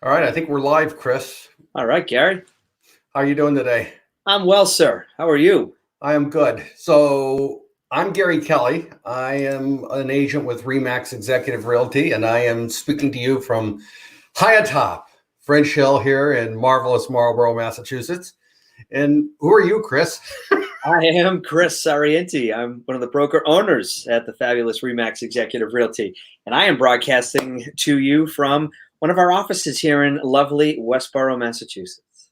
All right, I think we're live, Chris. All right, Gary. How are you doing today? I'm well, sir. How are you? I am good. So I'm Gary Kelley. I am an agent with Remax Executive Realty, and I am speaking to you from high atop French Hill here in marvelous Marlborough, Massachusetts. And who are you, Chris? I am Chris Arienti. I'm one of the broker owners at the fabulous Remax Executive Realty, and I am broadcasting to you from one of our offices here in lovely Westborough, Massachusetts.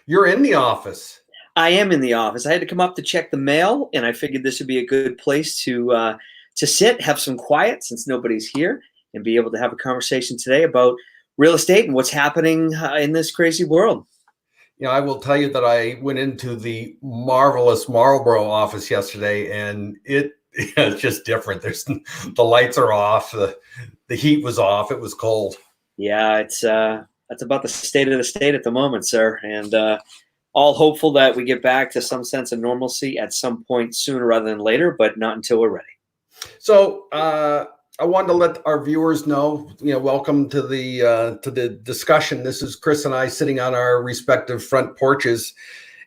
You're in the office. I am in the office. I had to come up to check the mail, and I figured this would be a good place to sit, have some quiet since nobody's here, and be able to have a conversation today about real estate and what's happening in this crazy world. I will tell you that I went into the marvelous Marlborough office yesterday, and it's just different. The lights are off, the heat was off, it was cold. Yeah, it's that's about the state of the state at the moment, sir, and all hopeful that we get back to some sense of normalcy at some point sooner rather than later, but not until we're ready. So I wanted to let our viewers know, welcome to the discussion. This is Chris and I sitting on our respective front porches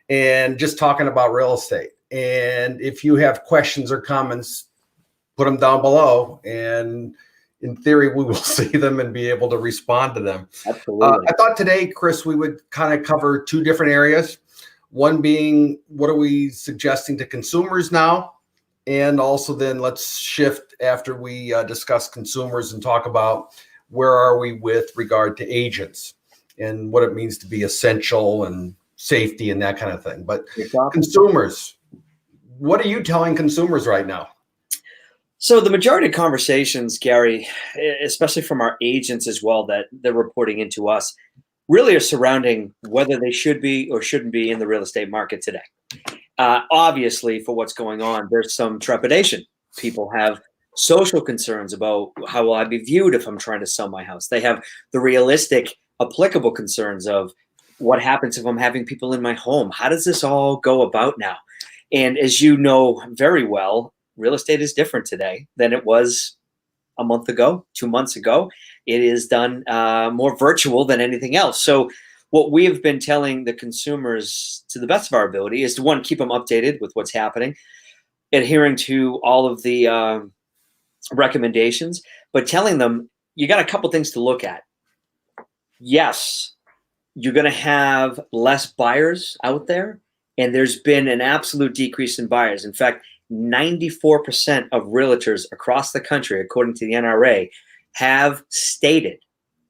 and just talking about real estate. And if you have questions or comments, put them down below. And in theory, we will see them and be able to respond to them. Absolutely. I thought today, Chris, we would kind of cover two different areas. One being, what are we suggesting to consumers now? And also then let's shift after we discuss consumers and talk about where are we with regard to agents and what it means to be essential and safety and that kind of thing. But consumers, what are you telling consumers right now? So the majority of conversations, Gary, especially from our agents as well, that they're reporting into us, really are surrounding whether they should be or shouldn't be in the real estate market today. Obviously, for what's going on, there's some trepidation. People have social concerns about how will I be viewed if I'm trying to sell my house. They have the realistic, applicable concerns of what happens if I'm having people in my home. How does this all go about now? And as you know very well, real estate is different today than it was a month ago, 2 months ago. It is done more virtual than anything else. So what we have been telling the consumers to the best of our ability is to, one, keep them updated with what's happening, adhering to all of the recommendations, but telling them you got a couple things to look at. Yes, you're going to have less buyers out there, and there's been an absolute decrease in buyers. In fact, 94% of realtors across the country, according to the NRA, have stated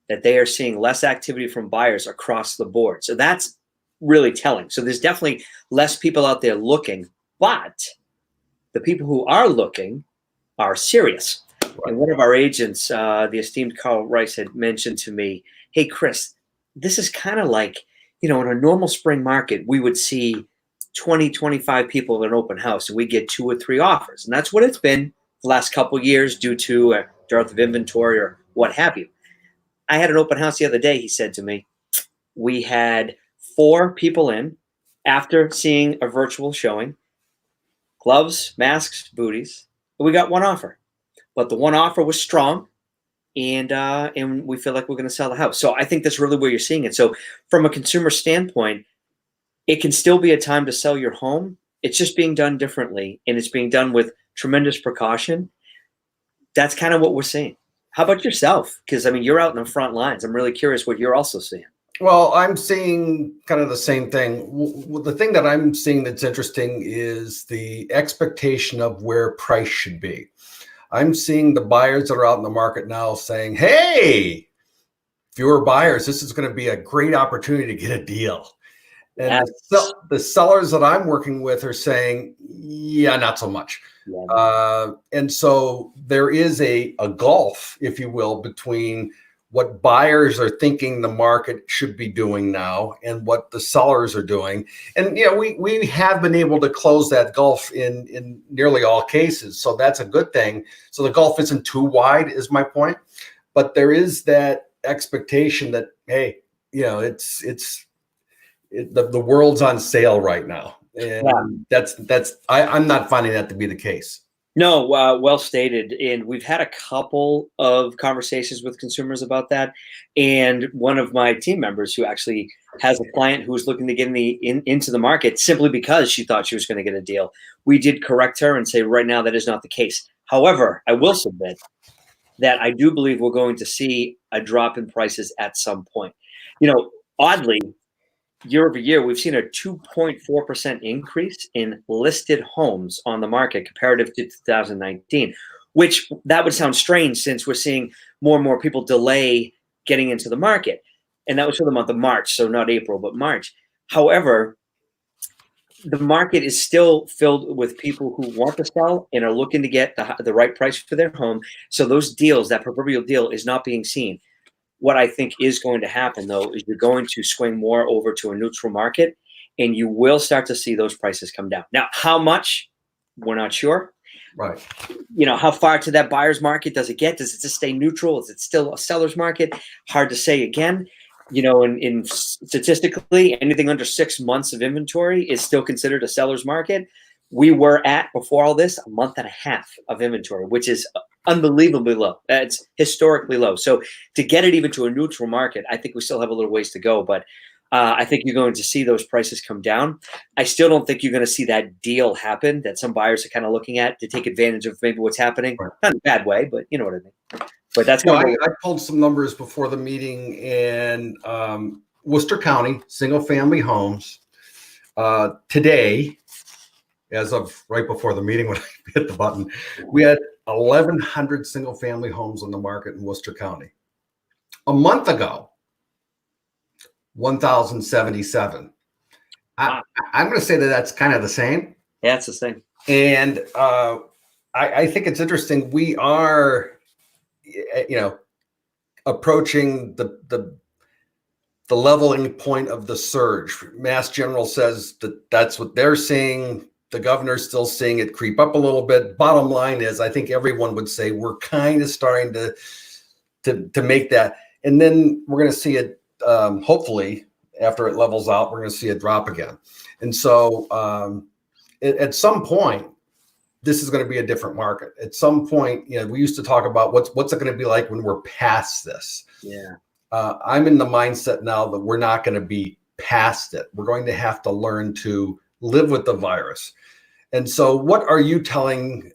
that they are seeing less activity from buyers across the board. So that's really telling. So there's definitely less people out there looking, but the people who are looking are serious. Right. And one of our agents, the esteemed Carl Rice, had mentioned to me, hey, Chris, this is kind of like, in a normal spring market, we would see 20, 25 people at an open house, and we get 2 or 3 offers. And that's what it's been the last couple of years due to a dearth of inventory or what have you. I had an open house the other day, he said to me. We had 4 people in after seeing a virtual showing, gloves, masks, booties. We got 1 offer, but the 1 offer was strong, and we feel like we're going to sell the house. So I think that's really where you're seeing it. So from a consumer standpoint, it can still be a time to sell your home. It's just being done differently, and it's being done with tremendous precaution. That's kind of what we're seeing. How about yourself? Because, you're out in the front lines. I'm really curious what you're also seeing. Well, I'm seeing kind of the same thing. The thing that I'm seeing that's interesting is the expectation of where price should be. I'm seeing the buyers that are out in the market now saying, hey, fewer buyers, this is going to be a great opportunity to get a deal. And the sellers that I'm working with are saying, yeah, not so much. Yeah. And so there is a gulf, if you will, between what buyers are thinking the market should be doing now and what the sellers are doing. And, we have been able to close that gulf in nearly all cases. So that's a good thing. So the gulf isn't too wide is my point. But there is that expectation that, hey, the world's on sale right now. And I'm not finding that to be the case. No, well stated. And we've had a couple of conversations with consumers about that. And one of my team members who actually has a client who was looking to get into the market simply because she thought she was going to get a deal. We did correct her and say right now that is not the case. However, I will submit that I do believe we're going to see a drop in prices at some point. Oddly, year over year, we've seen a 2.4% increase in listed homes on the market comparative to 2019, which that would sound strange since we're seeing more and more people delay getting into the market. And that was for the month of March, so not April, but March. However, the market is still filled with people who want to sell and are looking to get the right price for their home. So those deals, that proverbial deal, is not being seen. What I think is going to happen, though, is you're going to swing more over to a neutral market, and you will start to see those prices come down. Now, how much? We're not sure. Right. How far to that buyer's market does it get? Does it just stay neutral? Is it still a seller's market? Hard to say again. In statistically, anything under 6 months of inventory is still considered a seller's market. We were at, before all this, a month and a half of inventory, which is unbelievably low. It's historically low. So to get it even to a neutral market, I think we still have a little ways to go. But I think you're going to see those prices come down. I still don't think you're going to see that deal happen that some buyers are kind of looking at to take advantage of maybe what's happening. Right. Not in a bad way, but you know what I mean. But that's I pulled some numbers before the meeting, and Worcester County single family homes today, as of right before the meeting when I hit the button, we had 1,100 single family homes on the market in Worcester County. A month ago, 1,077. Wow. I'm going to say that that's kind of the same. Yeah, it's the same. And I think it's interesting. We are, approaching the leveling point of the surge. Mass General says that that's what they're seeing. The governor's still seeing it creep up a little bit. Bottom line is, I think everyone would say we're kind of starting to make that, and then we're going to see it. Hopefully, after it levels out, we're going to see it drop again. And so, at some point, this is going to be a different market. At some point, we used to talk about what's it going to be like when we're past this. Yeah. I'm in the mindset now that we're not going to be past it. We're going to have to learn to live with the virus. And so what are you telling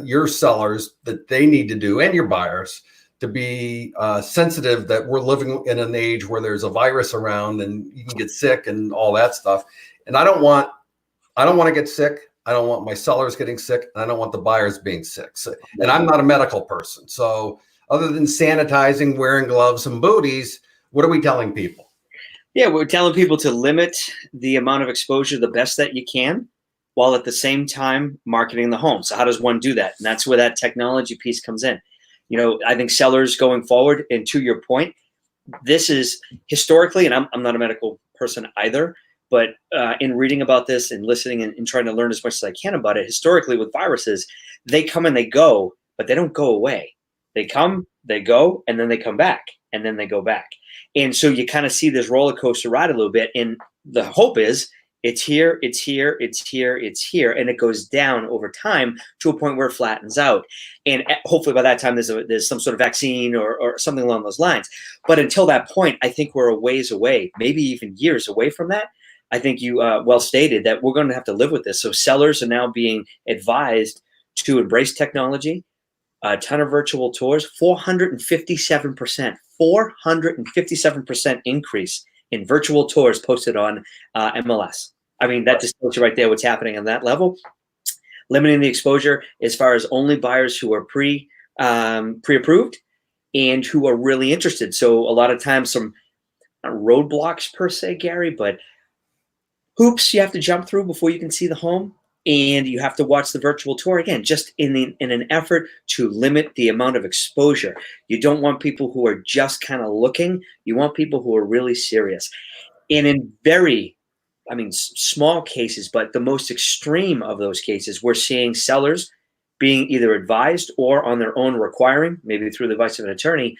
your sellers that they need to do, and your buyers, to be sensitive that we're living in an age where there's a virus around and you can get sick and all that stuff? And I don't want to get sick. I don't want my sellers getting sick. And I don't want the buyers being sick. So, and I'm not a medical person. So other than sanitizing, wearing gloves and booties, what are we telling people? Yeah, we're telling people to limit the amount of exposure the best that you can, while at the same time marketing the home. So how does one do that? And that's where that technology piece comes in. I think sellers going forward, and to your point, this is historically, and I'm not a medical person either, but in reading about this and listening and trying to learn as much as I can about it, historically with viruses, they come and they go, but they don't go away. They come, they go, and then they come back, and then they go back. And so you kind of see this roller coaster ride a little bit. And the hope is it's here, it's here, it's here, it's here. And it goes down over time to a point where it flattens out. And hopefully by that time there's some sort of vaccine or something along those lines. But until that point, I think we're a ways away, maybe even years away from that. I think you well stated that we're going to have to live with this. So sellers are now being advised to embrace technology. A ton of virtual tours, 457% increase in virtual tours posted on MLS. I mean, that just tells you right there what's happening on that level. Limiting the exposure as far as only buyers who are pre-approved and who are really interested. So a lot of times some roadblocks per se, Gary, but hoops you have to jump through before you can see the home. And you have to watch the virtual tour again, just in an effort to limit the amount of exposure. You don't want people who are just kind of looking. You want people who are really serious. And in small cases, but the most extreme of those cases, we're seeing sellers being either advised or on their own requiring, maybe through the advice of an attorney,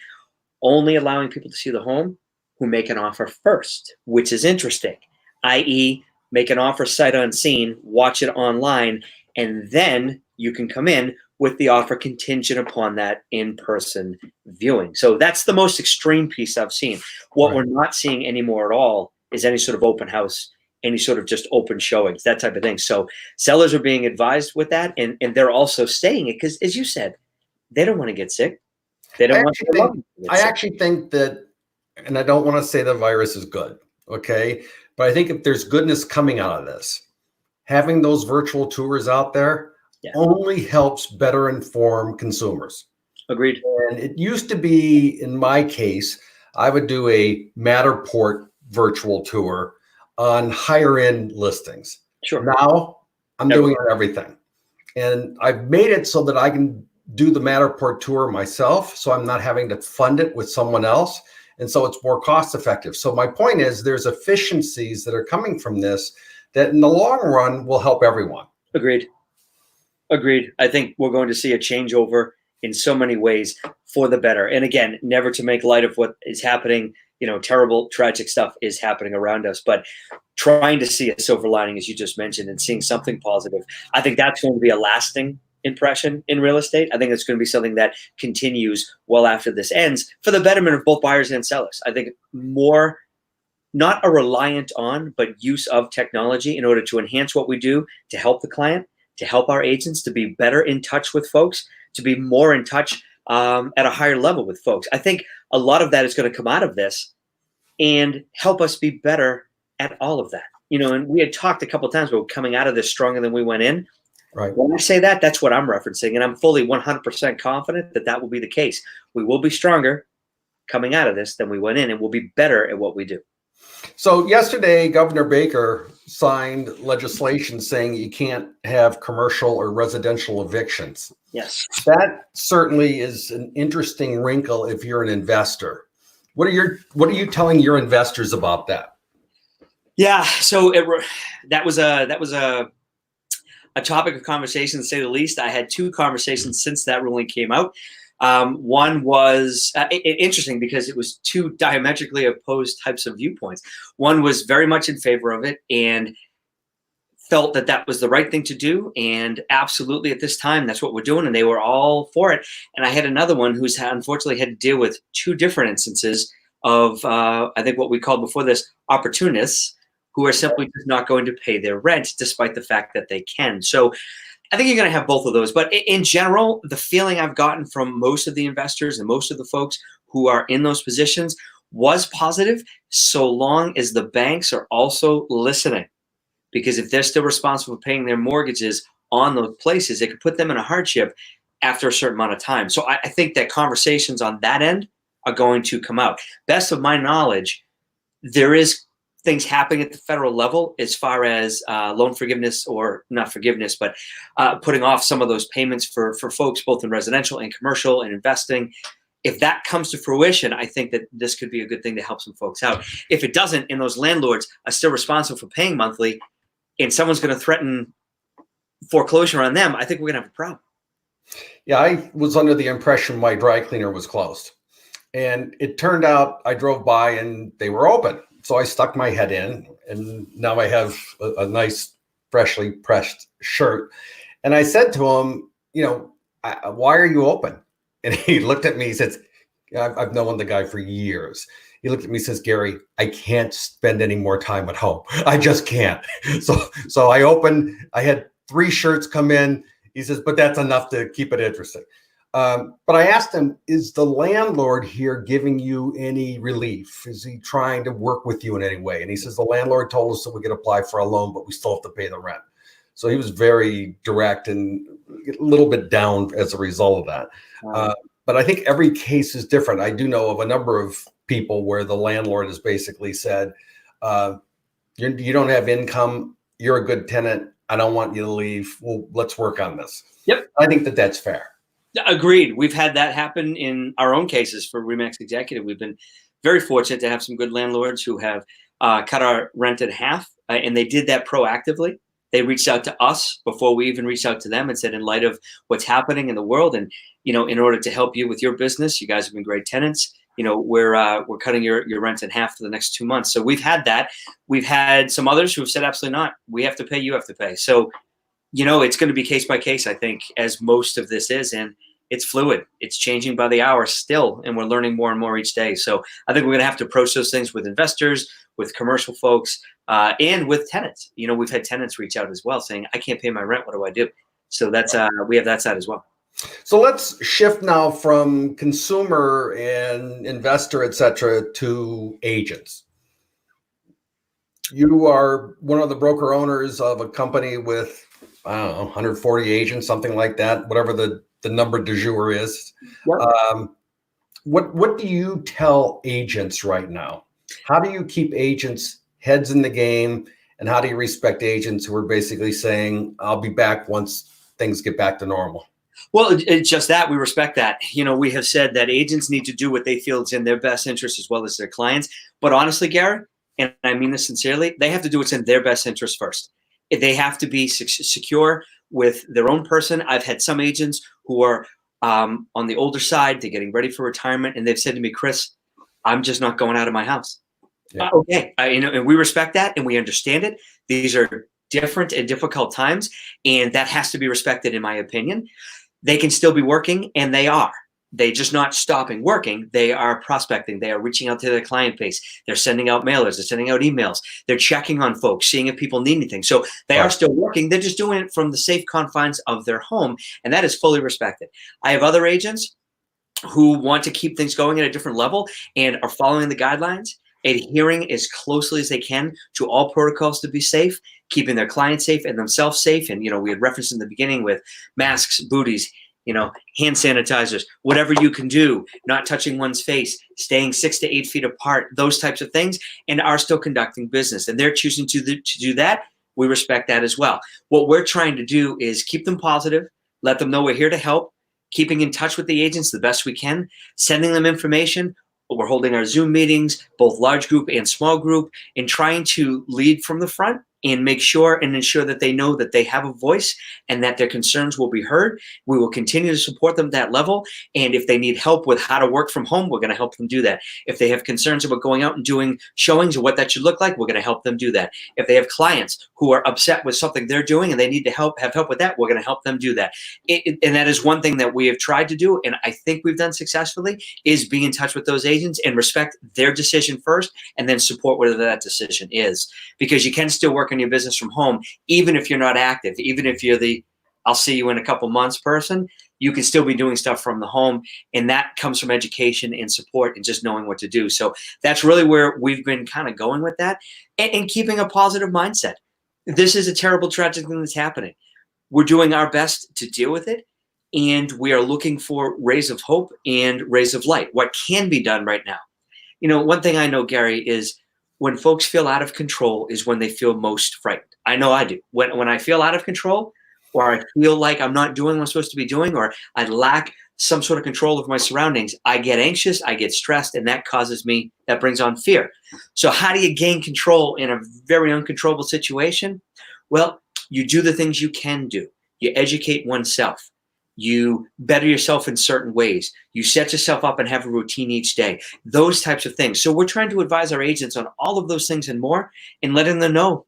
only allowing people to see the home who make an offer first, which is interesting, i.e., make an offer sight unseen, watch it online, And then you can come in with the offer contingent upon that in-person viewing. So that's the most extreme piece I've seen. What Right. we're not seeing anymore at all is any sort of open house, any sort of just open showings, that type of thing. So sellers are being advised with that, and they're also saying it because, as you said, they don't want to get sick. They I don't want actually their loved think ones to get I sick. actually think that, and I don't want to say the virus is good, okay, but I think if there's goodness coming out of this, having those virtual tours out there Yeah. only helps better inform consumers. Agreed. And it used to be, in my case, I would do a Matterport virtual tour on higher end listings. Sure. Now I'm Never. doing everything. And I've made it so that I can do the Matterport tour myself. So I'm not having to fund it with someone else. And so it's more cost effective. So my point is there's efficiencies that are coming from this that in the long run will help everyone. Agreed. Agreed. I think we're going to see a changeover in so many ways for the better. And again, never to make light of what is happening. Terrible, tragic stuff is happening around us, but trying to see a silver lining, as you just mentioned, and seeing something positive. I think that's going to be a lasting impression in real estate. I think it's going to be something that continues well after this ends for the betterment of both buyers and sellers. I think more, not a reliant on, but use of technology in order to enhance what we do to help the client, to help our agents, to be better in touch with folks, to be more in touch at a higher level with folks. I think a lot of that is going to come out of this and help us be better at all of that. And we had talked a couple of times about coming out of this stronger than we went in. Right. When I say that, that's what I'm referencing. And I'm fully 100% confident that that will be the case. We will be stronger coming out of this than we went in, and we'll be better at what we do. So yesterday, Governor Baker signed legislation saying you can't have commercial or residential evictions. Yes. That certainly is an interesting wrinkle if you're an investor. What are you telling your investors about that? Yeah, so that was a topic of conversation, to say the least. I had two conversations since that ruling came out. One was interesting because it was two diametrically opposed types of viewpoints. One was very much in favor of it and felt that that was the right thing to do. And absolutely at this time, that's what we're doing. And they were all for it. And I had another one who's unfortunately had to deal with two different instances of, I think what we called before this, opportunists who are simply just not going to pay their rent despite the fact that they can. So I think you're going to have both of those. But in general, the feeling I've gotten from most of the investors and most of the folks who are in those positions was positive, so long as the banks are also listening. Because if they're still responsible for paying their mortgages on those places, it could put them in a hardship after a certain amount of time. So I think that conversations on that end are going to come out. Best of my knowledge, there is things happening at the federal level as far as loan forgiveness, or not forgiveness, but putting off some of those payments for folks both in residential and commercial and investing. If that comes to fruition, I think that this could be a good thing to help some folks out. If it doesn't, and those landlords are still responsible for paying monthly, and someone's going to threaten foreclosure on them, I think we're going to have a problem. Yeah, I was under the impression my dry cleaner was closed. And it turned out I drove by and they were open. So I stuck my head in, and now I have a nice freshly pressed shirt. And I said to him, why are you open? And he looked at me, he says, I've known the guy for years. He looked at me and says, Gary, I can't spend any more time at home. I just can't. So I opened, I had 3 shirts come in. He says, but that's enough to keep it interesting. But I asked him, is the landlord here giving you any relief? Is he trying to work with you in any way? And he says, the landlord told us that we could apply for a loan, but we still have to pay the rent. So he was very direct and a little bit down as a result of that. Wow. But I think every case is different. I do know of a number of people where the landlord has basically said, you don't have income. You're a good tenant. I don't want you to leave. Well, let's work on this. Yep. I think that that's fair. Agreed. We've had that happen in our own cases for Remax Executive. We've been very fortunate to have some good landlords who have cut our rent in half, and they did that proactively. They reached out to us before we even reached out to them and said, in light of what's happening in the world, and in order to help you with your business, you guys have been great tenants. We're cutting your rent in half for the next 2 months. So we've had that. We've had some others who have said, absolutely not. We have to pay. You have to pay. So It's going to be case by case, I think, as most of this is. And it's fluid. It's changing by the hour still. And we're learning more and more each day. So I think we're going to have to approach those things with investors, with commercial folks, and with tenants. We've had tenants reach out as well saying, I can't pay my rent. What do I do? So that's we have that side as well. So let's shift now from consumer and investor, et cetera, to agents. You are one of the broker owners of a company with, I don't know, 140 agents, something like that, whatever the number du jour is. Yep. What do you tell agents right now? How do you keep agents heads in the game? And how do you respect agents who are basically saying, I'll be back once things get back to normal? Well, it's just that. We respect that. We have said that agents need to do what they feel is in their best interest as well as their clients. But honestly, Gary, and I mean this sincerely, they have to do what's in their best interest first. They have to be secure with their own person. I've had some agents who are on the older side. They're getting ready for retirement. And they've said to me, Chris, I'm just not going out of my house. Yeah. Okay. And we respect that and we understand it. These are different and difficult times. And that has to be respected, in my opinion. They can still be working, and they are. They're just not stopping working. They are prospecting. They are reaching out to their client base. They're sending out mailers. They're sending out emails. They're checking on folks, seeing if people need anything. So they are still working. They're just doing it from the safe confines of their home, and that is fully respected. I have other agents who want to keep things going at a different level and are following the guidelines, adhering as closely as they can to all protocols to be safe, keeping their clients safe and themselves safe. And, we had referenced in the beginning with masks, booties, hand sanitizers, whatever you can do, not touching one's face, staying 6 to 8 feet apart, those types of things, and are still conducting business. And they're choosing to do that. We respect that as well. What we're trying to do is keep them positive, let them know we're here to help, keeping in touch with the agents the best we can, sending them information. We're holding our Zoom meetings, both large group and small group, and trying to lead from the front and make sure and ensure that they know that they have a voice and that their concerns will be heard. We will continue to support them at that level. And if they need help with how to work from home, we're going to help them do that. If they have concerns about going out and doing showings or what that should look like, we're going to help them do that. If they have clients who are upset with something they're doing and they need to have help with that, we're going to help them do that. And that is one thing that we have tried to do, and I think we've done successfully, is be in touch with those agents and respect their decision first and then support whatever that decision is. Because you can still work on your business from home, even if you're not active, even if you're the I'll see you in a couple months person, you can still be doing stuff from the home. And that comes from education and support and just knowing what to do. So that's really where we've been kind of going with that and keeping a positive mindset. This is a terrible, tragic thing that's happening. We're doing our best to deal with it. And we are looking for rays of hope and rays of light. What can be done right now? One thing I know, Gary, is when folks feel out of control is when they feel most frightened. I know I do. When I feel out of control, or I feel like I'm not doing what I'm supposed to be doing, or I lack some sort of control of my surroundings, I get anxious, I get stressed, and that brings on fear. So how do you gain control in a very uncontrollable situation? Well, you do the things you can do. You educate oneself. You better yourself in certain ways. You set yourself up and have a routine each day. Those types of things. So we're trying to advise our agents on all of those things and more, and letting them know,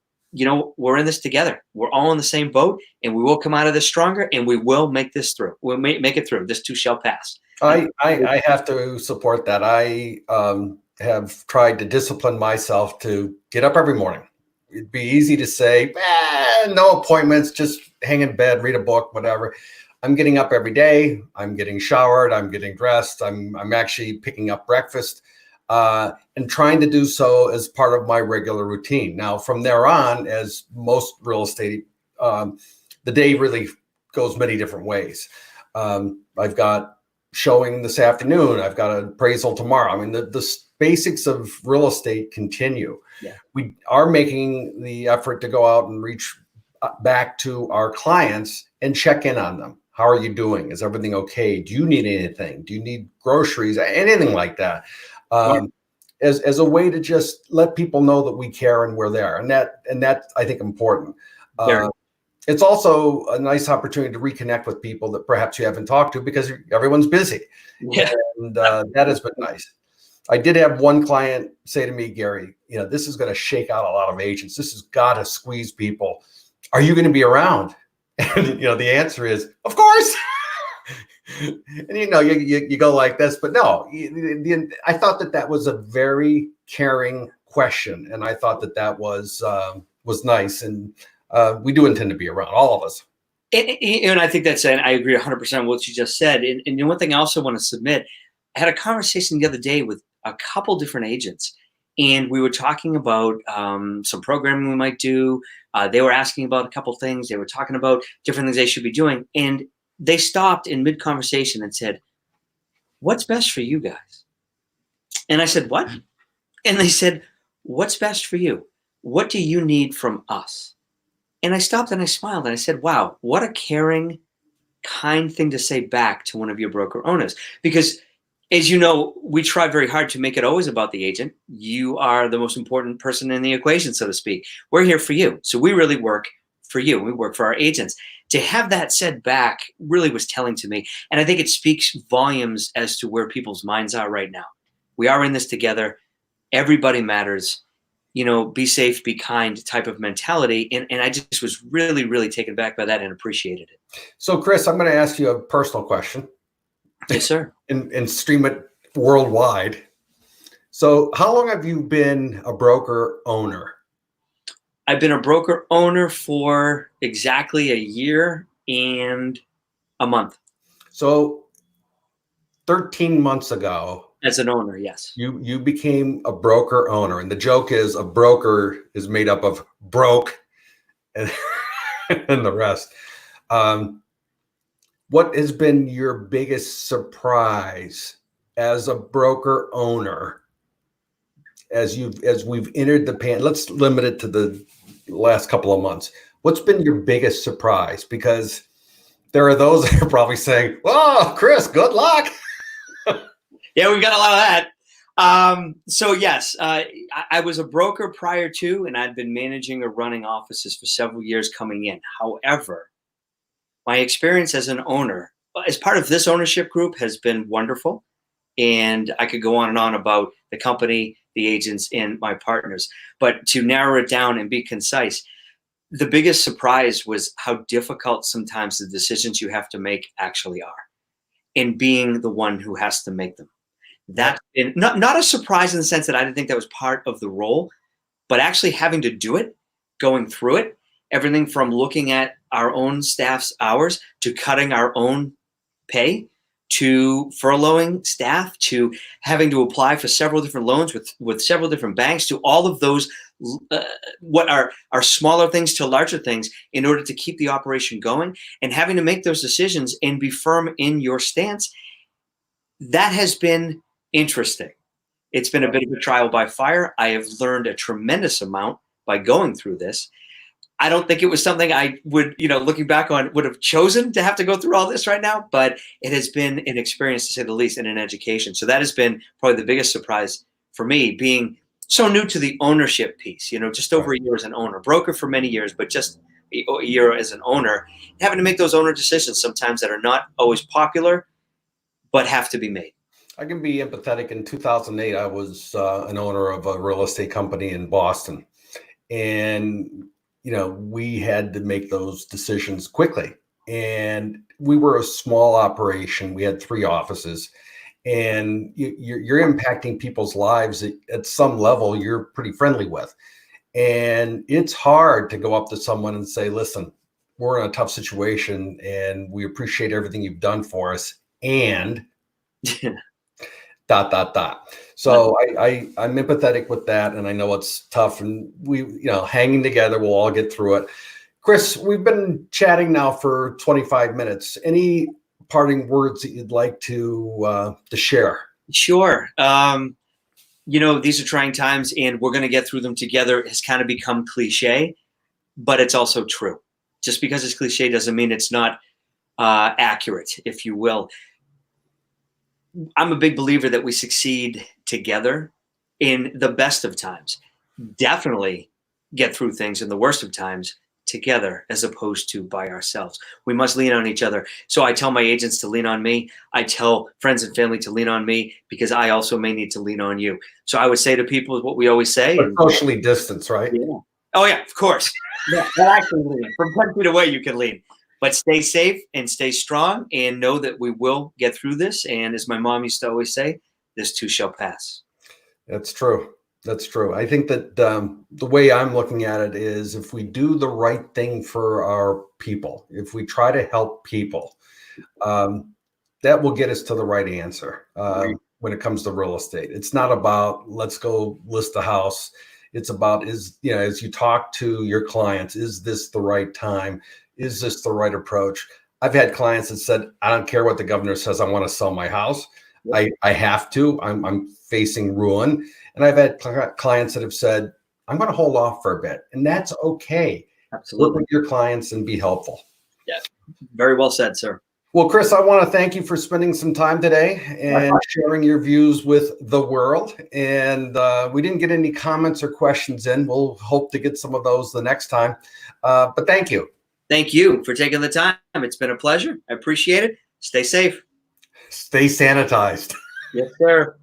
we're in this together. We're all in the same boat, and we will come out of this stronger, and we will make this through. We'll make it through. This too shall pass. I have to support that. I have tried to discipline myself to get up every morning. It'd be easy to say, no appointments, just hang in bed, read a book, whatever. I'm getting up every day. I'm getting showered. I'm getting dressed. I'm actually picking up breakfast and trying to do so as part of my regular routine. Now, from there on, as most real estate, the day really goes many different ways. I've got showing this afternoon. I've got an appraisal tomorrow. I mean, the basics of real estate continue. Yeah. We are making the effort to go out and reach back to our clients and check in on them. How are you doing? Is everything okay? Do you need anything? Do you need groceries? Anything like that? As a way to just let people know that we care and we're there. And that I think important. It's also a nice opportunity to reconnect with people that perhaps you haven't talked to because everyone's busy. Yeah. And that has been nice. I did have one client say to me, Gary, this is going to shake out a lot of agents. This has got to squeeze people. Are you going to be around? And the answer is, of course. And you go like this, but no, I thought that was a very caring question, and I thought that was nice, and we do intend to be around, all of us. And I think and I agree 100% with what you just said. And one thing I also want to submit, I had a conversation the other day with a couple different agents, and we were talking about some programming we might do. They were asking about a couple things. They were talking about different things they should be doing. And they stopped in mid-conversation and said, "What's best for you guys?" And I said, "What?" And they said, "What's best for you? What do you need from us?" And I stopped and I smiled and I said, "Wow, what a caring, kind thing to say back to one of your broker owners." Because as you know, we try very hard to make it always about the agent. You are the most important person in the equation, so to speak. We're here for you. So we really work for you. We work for our agents. To have that said back really was telling to me. And I think it speaks volumes as to where people's minds are right now. We are in this together. Everybody matters. Be safe, be kind type of mentality. And I just was really, really taken back by that and appreciated it. So, Chris, I'm going to ask you a personal question. Yes, sir. And stream it worldwide. So how long have you been a broker owner? I've been a broker owner for exactly a year and a month. So 13 months ago. As an owner, yes. You became a broker owner. And the joke is a broker is made up of broke and, and the rest. What has been your biggest surprise as a broker owner as we've entered the let's limit it to the last couple of months. What's been your biggest surprise? Because there are those that are probably saying, "Oh, Chris, good luck." Yeah, we've got a lot of that. So yes, I was a broker prior to, and I'd been managing or running offices for several years coming in. However, my experience as an owner, as part of this ownership group, has been wonderful. And I could go on and on about the company, the agents, and my partners. But to narrow it down and be concise, the biggest surprise was how difficult sometimes the decisions you have to make actually are, and being the one who has to make them. That's been not a surprise in the sense that I didn't think that was part of the role, but actually having to do it, going through it, everything from looking at our own staff's hours to cutting our own pay, to furloughing staff, to having to apply for several different loans with several different banks, to all of those what are smaller things to larger things in order to keep the operation going, and having to make those decisions and be firm in your stance. That has been interesting. It's been a bit of a trial by fire. I have learned a tremendous amount by going through this. I don't think it was something I would, looking back on, would have chosen to have to go through all this right now, but it has been an experience, to say the least, and an education. So that has been probably the biggest surprise for me, being so new to the ownership piece, just over a year as an owner, broker for many years, but just a year as an owner, having to make those owner decisions sometimes that are not always popular, but have to be made. I can be empathetic. In 2008, I was an owner of a real estate company in Boston, and we had to make those decisions quickly. And we were a small operation. We had 3 offices, and you're impacting people's lives at some level you're pretty friendly with. And it's hard to go up to someone and say, "Listen, we're in a tough situation and we appreciate everything you've done for us. And dot, dot, dot." So I'm empathetic with that. And I know it's tough, and we, hanging together, we'll all get through it. Chris, we've been chatting now for 25 minutes. Any parting words that you'd like to share? Sure. These are trying times, and we're going to get through them together. Has kind of become cliche, but it's also true. Just because it's cliche doesn't mean it's not accurate, if you will. I'm a big believer that we succeed together in the best of times. Definitely get through things in the worst of times together, as opposed to by ourselves. We must lean on each other. So I tell my agents to lean on me. I tell friends and family to lean on me, because I also may need to lean on you. So I would say to people what we always say. But socially distance, right? Yeah. Oh yeah, of course. Yeah, well, actually lean. From 10 feet away, you can lean. But stay safe and stay strong, and know that we will get through this. And as my mom used to always say, this too shall pass. That's true. That's true. I think that the way I'm looking at it is if we do the right thing for our people, if we try to help people, that will get us to the right answer when it comes to real estate. It's not about let's go list a house. It's about as you talk to your clients, is this the right time? Is this the right approach? I've had clients that said, I don't care what the governor says, I want to sell my house. Yep. I have to. I'm facing ruin. And I've had clients that have said, I'm going to hold off for a bit. And that's okay. Absolutely. Work with your clients and be helpful. Yeah. Very well said, sir. Well, Chris, I want to thank you for spending some time today and sharing your views with the world. And we didn't get any comments or questions in. We'll hope to get some of those the next time. But thank you. Thank you for taking the time. It's been a pleasure. I appreciate it. Stay safe. Stay sanitized. Yes, sir.